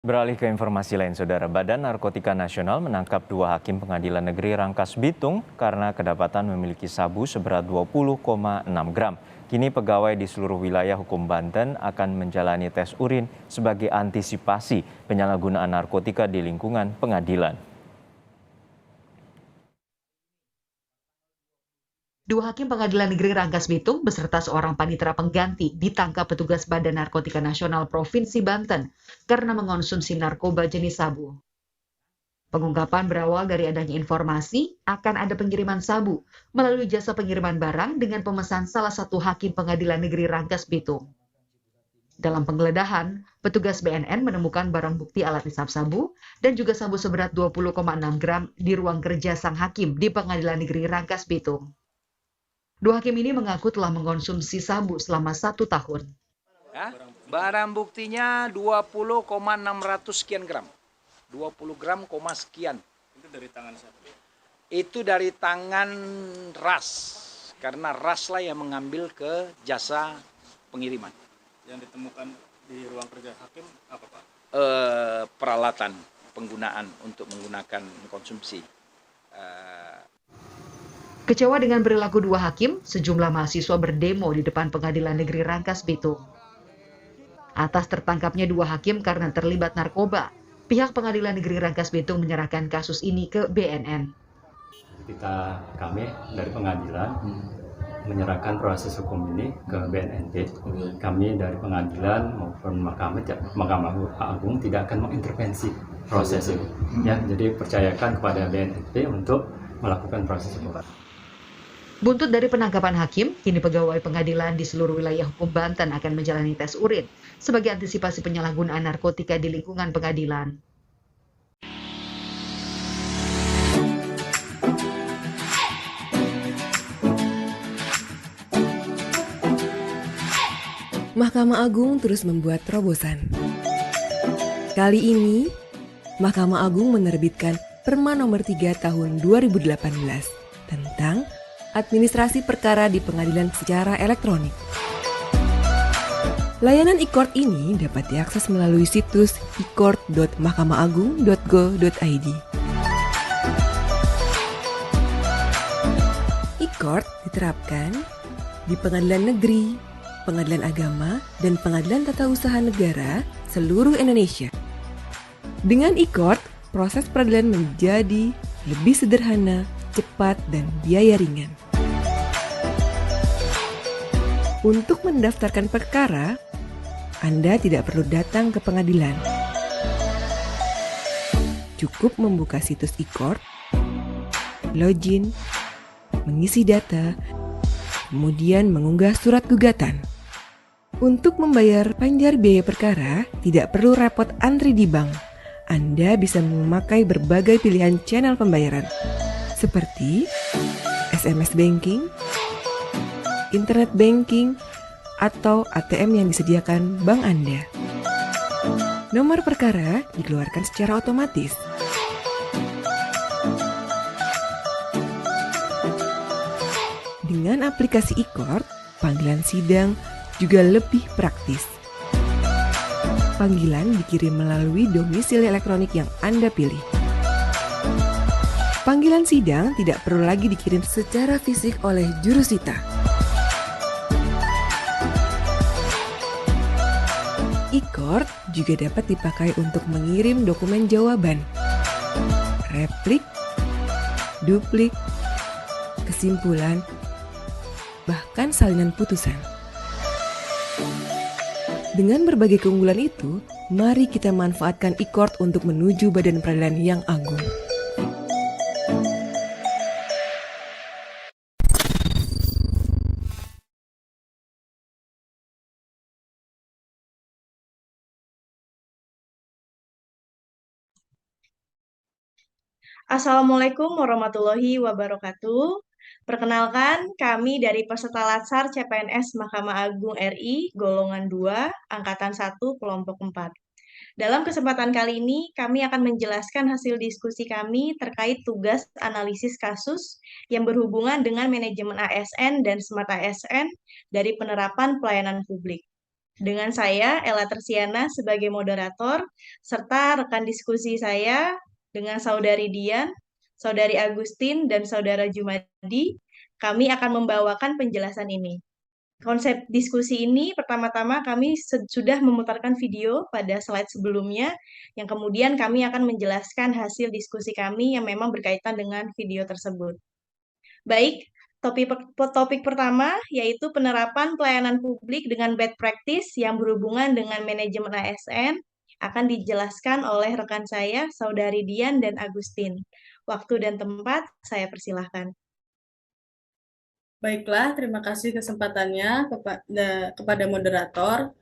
Beralih ke informasi lain, Saudara. Badan Narkotika Nasional menangkap 2 hakim pengadilan negeri Rangkas Bitung karena kedapatan memiliki sabu seberat 20,6 gram. Kini pegawai di seluruh wilayah hukum Banten akan menjalani tes urin sebagai antisipasi penyalahgunaan narkotika di lingkungan pengadilan. Dua hakim pengadilan negeri Rangkas Bitung beserta seorang panitera pengganti ditangkap petugas Badan Narkotika Nasional Provinsi Banten karena mengonsumsi narkoba jenis sabu. Pengungkapan berawal dari adanya informasi akan ada pengiriman sabu melalui jasa pengiriman barang dengan pemesan salah satu hakim pengadilan negeri Rangkas Bitung. Dalam penggeledahan, petugas BNN menemukan barang bukti alat hisap sabu dan juga sabu seberat 20,6 gram di ruang kerja sang hakim di Pengadilan Negeri Rangkas Bitung. Dua hakim ini mengaku telah mengkonsumsi sabu selama 1 tahun. Ya, barang buktinya 20,600 sekian gram. 20 gram, sekian. Itu dari tangan siapa? Itu dari tangan RAS. Karena RAS lah yang mengambil ke jasa pengiriman. Yang ditemukan di ruang kerja hakim apa, Pak? Peralatan penggunaan untuk menggunakan konsumsi. Kecewa dengan perilaku dua hakim, sejumlah mahasiswa berdemo di depan Pengadilan Negeri Rangkas Bitung. Atas tertangkapnya dua hakim karena terlibat narkoba, pihak Pengadilan Negeri Rangkas Bitung menyerahkan kasus ini ke BNN. Kami dari pengadilan menyerahkan proses hukum ini ke BNNP. Kami dari pengadilan maupun Mahkamah Agung tidak akan mengintervensi proses ini. Ya, jadi percayakan kepada BNNP untuk melakukan proses hukum. Buntut dari penangkapan hakim, kini pegawai pengadilan di seluruh wilayah hukum Banten akan menjalani tes urin sebagai antisipasi penyalahgunaan narkotika di lingkungan pengadilan. Mahkamah Agung terus membuat terobosan. Kali ini, Mahkamah Agung menerbitkan Perma Nomor 3 Tahun 2018 tentang administrasi perkara di pengadilan secara elektronik. Layanan e-court ini dapat diakses melalui situs e-court.mahkamaagung.go.id. E-court diterapkan di pengadilan negeri, pengadilan agama, dan pengadilan tata usaha negara seluruh Indonesia. Dengan e-court, proses peradilan menjadi lebih sederhana, cepat, dan biaya ringan. Untuk mendaftarkan perkara, Anda tidak perlu datang ke pengadilan. Cukup membuka situs e-court, login, mengisi data, kemudian mengunggah surat gugatan. Untuk membayar panjar biaya perkara, tidak perlu repot antri di bank. Anda bisa memakai berbagai pilihan channel pembayaran, seperti SMS banking, internet banking, atau ATM yang disediakan bank Anda. Nomor perkara dikeluarkan secara otomatis. Dengan aplikasi e-court, panggilan sidang juga lebih praktis. Panggilan dikirim melalui domisili elektronik yang Anda pilih. Panggilan sidang tidak perlu lagi dikirim secara fisik oleh jurusita. E-court juga dapat dipakai untuk mengirim dokumen jawaban, replik, duplik, kesimpulan, bahkan salinan putusan. Dengan berbagai keunggulan itu, mari kita manfaatkan e-court untuk menuju badan peradilan yang agung. Assalamualaikum warahmatullahi wabarakatuh. Perkenalkan, kami dari peserta Latsar CPNS Mahkamah Agung RI, golongan 2, Angkatan 1, kelompok 4. Dalam kesempatan kali ini, kami akan menjelaskan hasil diskusi kami terkait tugas analisis kasus yang berhubungan dengan manajemen ASN dan Smart ASN dari penerapan pelayanan publik. Dengan saya, Ella Tersiana, sebagai moderator, serta rekan diskusi saya dengan Saudari Dian, Saudari Agustin, dan Saudara Jumadi, kami akan membawakan penjelasan ini. Konsep diskusi ini pertama-tama kami sudah memutarkan video pada slide sebelumnya, yang kemudian kami akan menjelaskan hasil diskusi kami yang memang berkaitan dengan video tersebut. Baik, topik pertama yaitu penerapan pelayanan publik dengan best practice yang berhubungan dengan manajemen ASN akan dijelaskan oleh rekan saya, Saudari Dian dan Agustin. Waktu dan tempat saya persilahkan. Baiklah, terima kasih kesempatannya kepada moderator.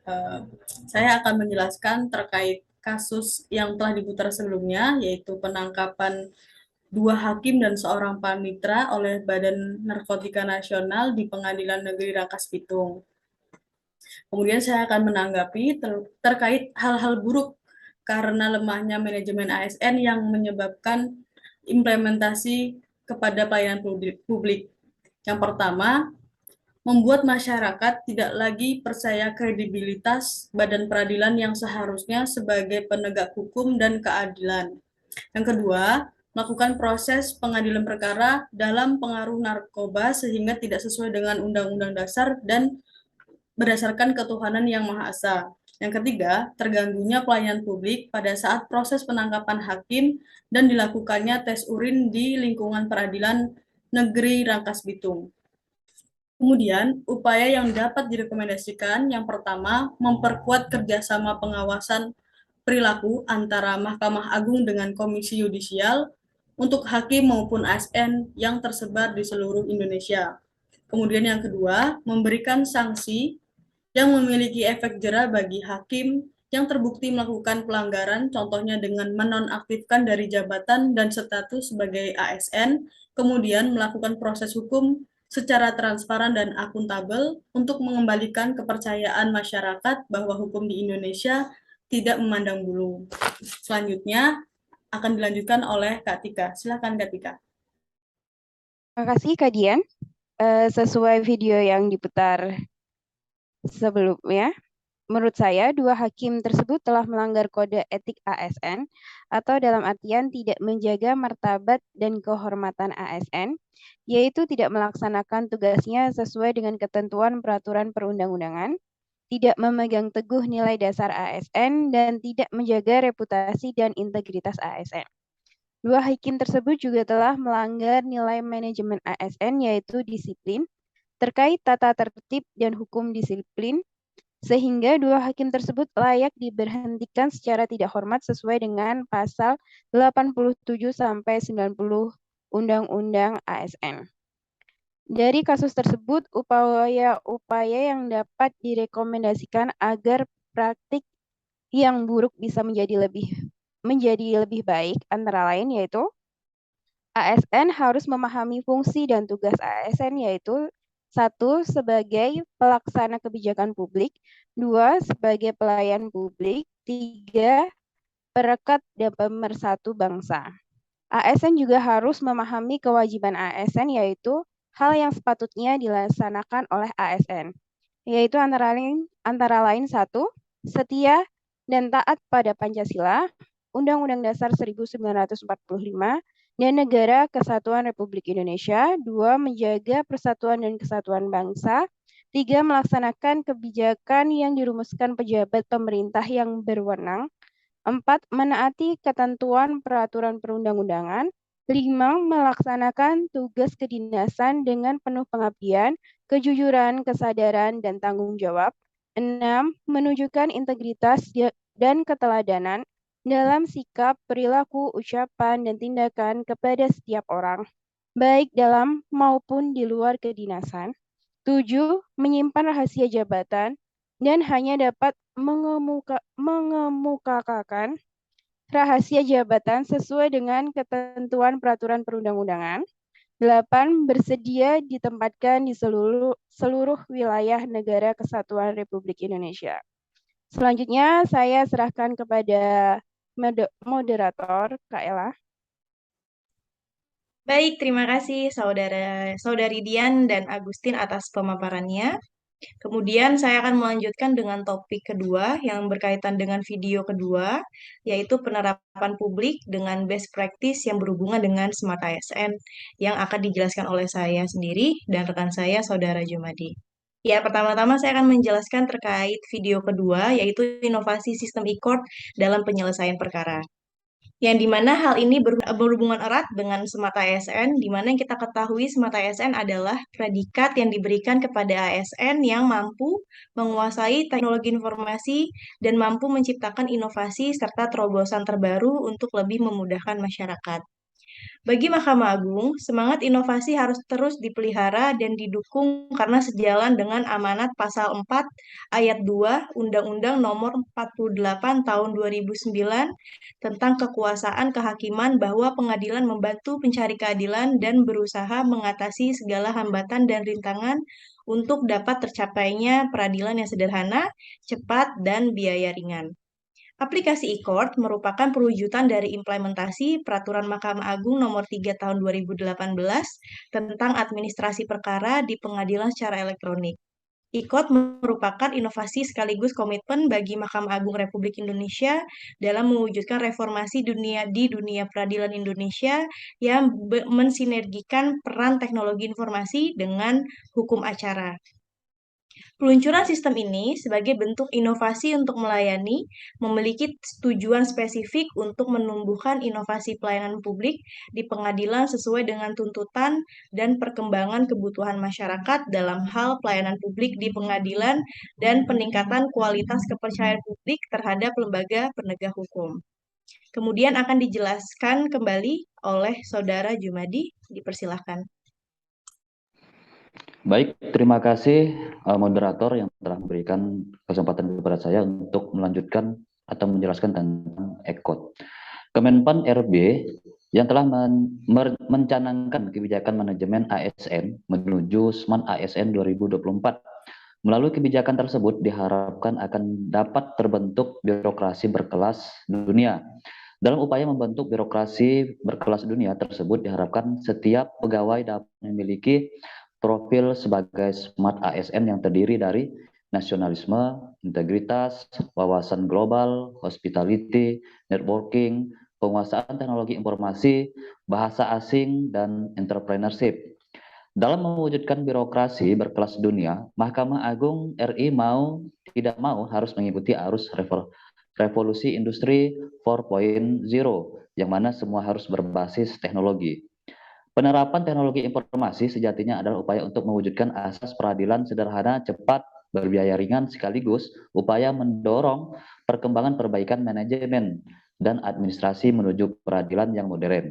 Saya akan menjelaskan terkait kasus yang telah diputar sebelumnya, yaitu penangkapan 2 hakim dan seorang panitera oleh Badan Narkotika Nasional di Pengadilan Negeri Rangkas Bitung. Kemudian saya akan menanggapi terkait hal-hal buruk karena lemahnya manajemen ASN yang menyebabkan implementasi kepada pelayanan publik. Yang pertama, membuat masyarakat tidak lagi percaya kredibilitas badan peradilan yang seharusnya sebagai penegak hukum dan keadilan. Yang kedua, melakukan proses pengadilan perkara dalam pengaruh narkoba sehingga tidak sesuai dengan Undang-Undang Dasar dan berdasarkan ketuhanan yang Maha Esa. Yang ketiga, terganggunya pelayanan publik pada saat proses penangkapan hakim dan dilakukannya tes urin di lingkungan peradilan negeri Rangkas Bitung. Kemudian, upaya yang dapat direkomendasikan yang pertama, memperkuat kerjasama pengawasan perilaku antara Mahkamah Agung dengan Komisi Yudisial untuk hakim maupun ASN yang tersebar di seluruh Indonesia. Kemudian yang kedua, memberikan sanksi yang memiliki efek jera bagi hakim yang terbukti melakukan pelanggaran, contohnya dengan menonaktifkan dari jabatan dan status sebagai ASN, kemudian melakukan proses hukum secara transparan dan akuntabel untuk mengembalikan kepercayaan masyarakat bahwa hukum di Indonesia tidak memandang bulu. Selanjutnya akan dilanjutkan oleh Kak Tika. Silakan Kak Tika. Terima kasih Kak Dian. Sesuai video yang diputar sebelumnya, menurut saya, 2 hakim tersebut telah melanggar kode etik ASN atau dalam artian tidak menjaga martabat dan kehormatan ASN, yaitu tidak melaksanakan tugasnya sesuai dengan ketentuan peraturan perundang-undangan, tidak memegang teguh nilai dasar ASN, dan tidak menjaga reputasi dan integritas ASN. 2 hakim tersebut juga telah melanggar nilai manajemen ASN, yaitu disiplin, terkait tata tertib dan hukum disiplin, sehingga 2 hakim tersebut layak diberhentikan secara tidak hormat sesuai dengan pasal 87 sampai 90 Undang-Undang ASN. Dari kasus tersebut, upaya-upaya yang dapat direkomendasikan agar praktik yang buruk bisa menjadi lebih baik antara lain yaitu ASN harus memahami fungsi dan tugas ASN, yaitu 1. Sebagai pelaksana kebijakan publik, 2. Sebagai pelayan publik, 3. Perekat dan pemersatu bangsa. ASN juga harus memahami kewajiban ASN, yaitu hal yang sepatutnya dilaksanakan oleh ASN, yaitu antara lain 1. Setia dan taat pada Pancasila, Undang-Undang Dasar 1945, dan Negara Kesatuan Republik Indonesia. 2. Menjaga persatuan dan kesatuan bangsa. 3. Melaksanakan kebijakan yang dirumuskan pejabat pemerintah yang berwenang. 4. Menaati ketentuan peraturan perundang-undangan. 5. Melaksanakan tugas kedinasan dengan penuh pengabdian, kejujuran, kesadaran, dan tanggung jawab. 6. Menunjukkan integritas dan keteladanan dalam sikap, perilaku, ucapan, dan tindakan kepada setiap orang, baik dalam maupun di luar kedinasan. 7. Menyimpan rahasia jabatan dan hanya dapat mengemukakan rahasia jabatan sesuai dengan ketentuan peraturan perundang-undangan. 8. Bersedia ditempatkan di seluruh wilayah Negara Kesatuan Republik Indonesia. Selanjutnya saya serahkan kepada moderator, Kak Ella. Baik, terima kasih Saudari Dian dan Agustin atas pemaparannya. Kemudian saya akan melanjutkan dengan topik kedua yang berkaitan dengan video kedua, yaitu penerapan publik dengan best practice yang berhubungan dengan Smart ASN yang akan dijelaskan oleh saya sendiri dan rekan saya, Saudara Jumadi. Ya, pertama-tama saya akan menjelaskan terkait video kedua, yaitu inovasi sistem e-court dalam penyelesaian perkara. Yang dimana hal ini berhubungan erat dengan Smart ASN, di mana yang kita ketahui Smart ASN adalah predikat yang diberikan kepada ASN yang mampu menguasai teknologi informasi dan mampu menciptakan inovasi serta terobosan terbaru untuk lebih memudahkan masyarakat. Bagi Mahkamah Agung, semangat inovasi harus terus dipelihara dan didukung karena sejalan dengan amanat Pasal 4 Ayat 2 Undang-Undang Nomor 48 Tahun 2009 tentang kekuasaan kehakiman bahwa pengadilan membantu pencari keadilan dan berusaha mengatasi segala hambatan dan rintangan untuk dapat tercapainya peradilan yang sederhana, cepat, dan biaya ringan. Aplikasi e-court merupakan perwujudan dari implementasi Peraturan Mahkamah Agung Nomor 3 Tahun 2018 tentang administrasi perkara di pengadilan secara elektronik. E-court merupakan inovasi sekaligus komitmen bagi Mahkamah Agung Republik Indonesia dalam mewujudkan reformasi di dunia peradilan Indonesia yang mensinergikan peran teknologi informasi dengan hukum acara. Peluncuran sistem ini sebagai bentuk inovasi untuk melayani memiliki tujuan spesifik untuk menumbuhkan inovasi pelayanan publik di pengadilan sesuai dengan tuntutan dan perkembangan kebutuhan masyarakat dalam hal pelayanan publik di pengadilan dan peningkatan kualitas kepercayaan publik terhadap lembaga penegak hukum. Kemudian akan dijelaskan kembali oleh Saudara Jumadi, dipersilahkan. Baik, terima kasih moderator yang telah memberikan kesempatan kepada saya untuk melanjutkan atau menjelaskan tentang e-court. Kemenpan RB yang telah mencanangkan kebijakan manajemen ASN menuju Smart ASN 2024. Melalui kebijakan tersebut diharapkan akan dapat terbentuk birokrasi berkelas dunia. Dalam upaya membentuk birokrasi berkelas dunia tersebut diharapkan setiap pegawai dapat memiliki profil sebagai Smart ASN yang terdiri dari nasionalisme, integritas, wawasan global, hospitality, networking, penguasaan teknologi informasi, bahasa asing, dan entrepreneurship. Dalam mewujudkan birokrasi berkelas dunia, Mahkamah Agung RI tidak mau harus mengikuti arus revolusi industri 4.0 yang mana semua harus berbasis teknologi. Penerapan teknologi informasi sejatinya adalah upaya untuk mewujudkan asas peradilan sederhana, cepat, berbiaya ringan sekaligus upaya mendorong perkembangan perbaikan manajemen dan administrasi menuju peradilan yang modern.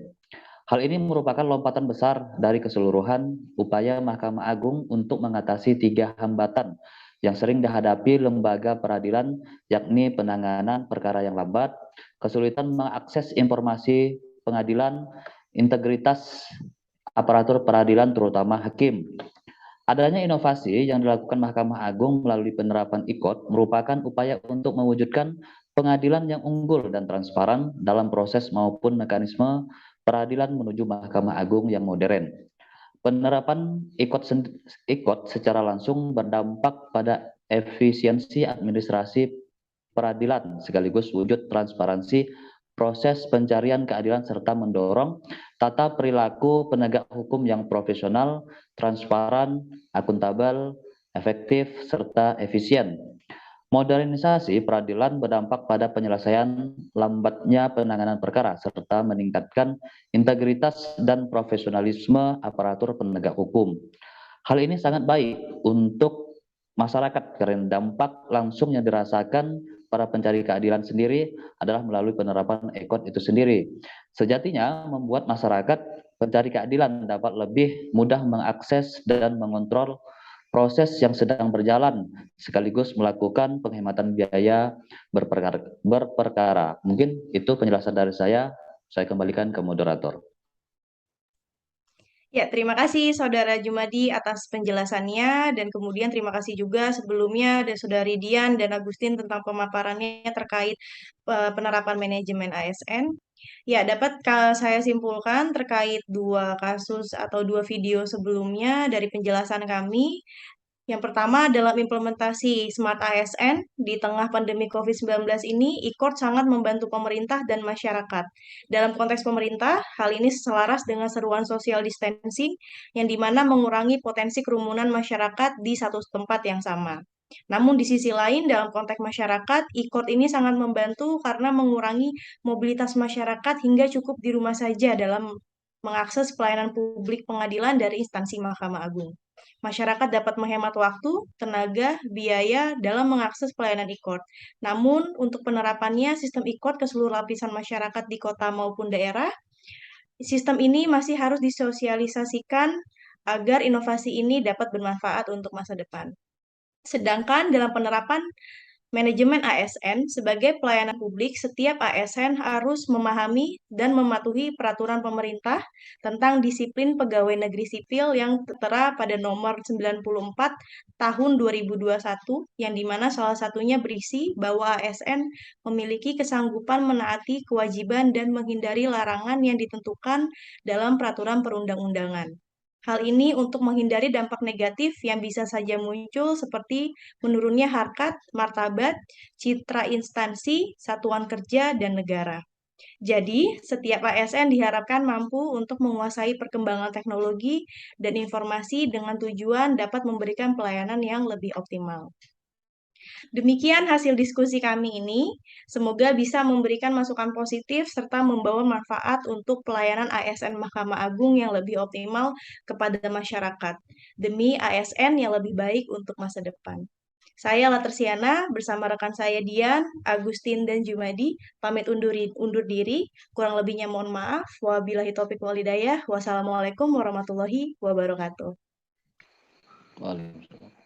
Hal ini merupakan lompatan besar dari keseluruhan upaya Mahkamah Agung untuk mengatasi 3 hambatan yang sering dihadapi lembaga peradilan, yakni penanganan perkara yang lambat, kesulitan mengakses informasi pengadilan, integritas aparatur peradilan terutama hakim. Adanya inovasi yang dilakukan Mahkamah Agung melalui penerapan e-court merupakan upaya untuk mewujudkan pengadilan yang unggul dan transparan dalam proses maupun mekanisme peradilan menuju Mahkamah Agung yang modern. Penerapan e-court secara langsung berdampak pada efisiensi administrasi peradilan sekaligus wujud transparansi proses pencarian keadilan serta mendorong tata perilaku penegak hukum yang profesional, transparan, akuntabel, efektif, serta efisien. Modernisasi peradilan berdampak pada penyelesaian lambatnya penanganan perkara serta meningkatkan integritas dan profesionalisme aparatur penegak hukum. Hal ini sangat baik untuk masyarakat karena dampak langsung yang dirasakan para pencari keadilan sendiri adalah melalui penerapan e-court itu sendiri. Sejatinya membuat masyarakat pencari keadilan dapat lebih mudah mengakses dan mengontrol proses yang sedang berjalan sekaligus melakukan penghematan biaya berperkara. Mungkin itu penjelasan dari saya kembalikan ke moderator. Ya, terima kasih Saudara Jumadi atas penjelasannya dan kemudian terima kasih juga sebelumnya dari Saudari Dian dan Agustin tentang pemaparannya terkait penerapan manajemen ASN. Ya, dapat saya simpulkan terkait 2 kasus atau 2 video sebelumnya dari penjelasan kami Yang pertama, dalam implementasi Smart ASN di tengah pandemi COVID-19 ini, e-court sangat membantu pemerintah dan masyarakat. Dalam konteks pemerintah, hal ini selaras dengan seruan social distancing yang dimana mengurangi potensi kerumunan masyarakat di satu tempat yang sama. Namun di sisi lain, dalam konteks masyarakat, e-court ini sangat membantu karena mengurangi mobilitas masyarakat hingga cukup di rumah saja dalam mengakses pelayanan publik pengadilan dari instansi Mahkamah Agung. Masyarakat dapat menghemat waktu, tenaga, biaya dalam mengakses pelayanan e-court. Namun, untuk penerapannya sistem e-court ke seluruh lapisan masyarakat di kota maupun daerah, sistem ini masih harus disosialisasikan agar inovasi ini dapat bermanfaat untuk masa depan. Sedangkan dalam penerapan manajemen ASN sebagai pelayanan publik, setiap ASN harus memahami dan mematuhi peraturan pemerintah tentang disiplin pegawai negeri sipil yang tertera pada nomor 94 tahun 2021, yang dimana salah satunya berisi bahwa ASN memiliki kesanggupan menaati kewajiban dan menghindari larangan yang ditentukan dalam peraturan perundang-undangan. Hal ini untuk menghindari dampak negatif yang bisa saja muncul seperti menurunnya harkat, martabat, citra instansi, satuan kerja, dan negara. Jadi, setiap ASN diharapkan mampu untuk menguasai perkembangan teknologi dan informasi dengan tujuan dapat memberikan pelayanan yang lebih optimal. Demikian hasil diskusi kami ini. Semoga bisa memberikan masukan positif serta membawa manfaat untuk pelayanan ASN Mahkamah Agung yang lebih optimal kepada masyarakat, demi ASN yang lebih baik untuk masa depan. Saya Latersiana bersama rekan saya Dian, Agustin, dan Jumadi pamit undur diri. Kurang lebihnya mohon maaf. Wabillahi taufiq walhidayah. Wassalamualaikum warahmatullahi wabarakatuh. Waalaikumsalam.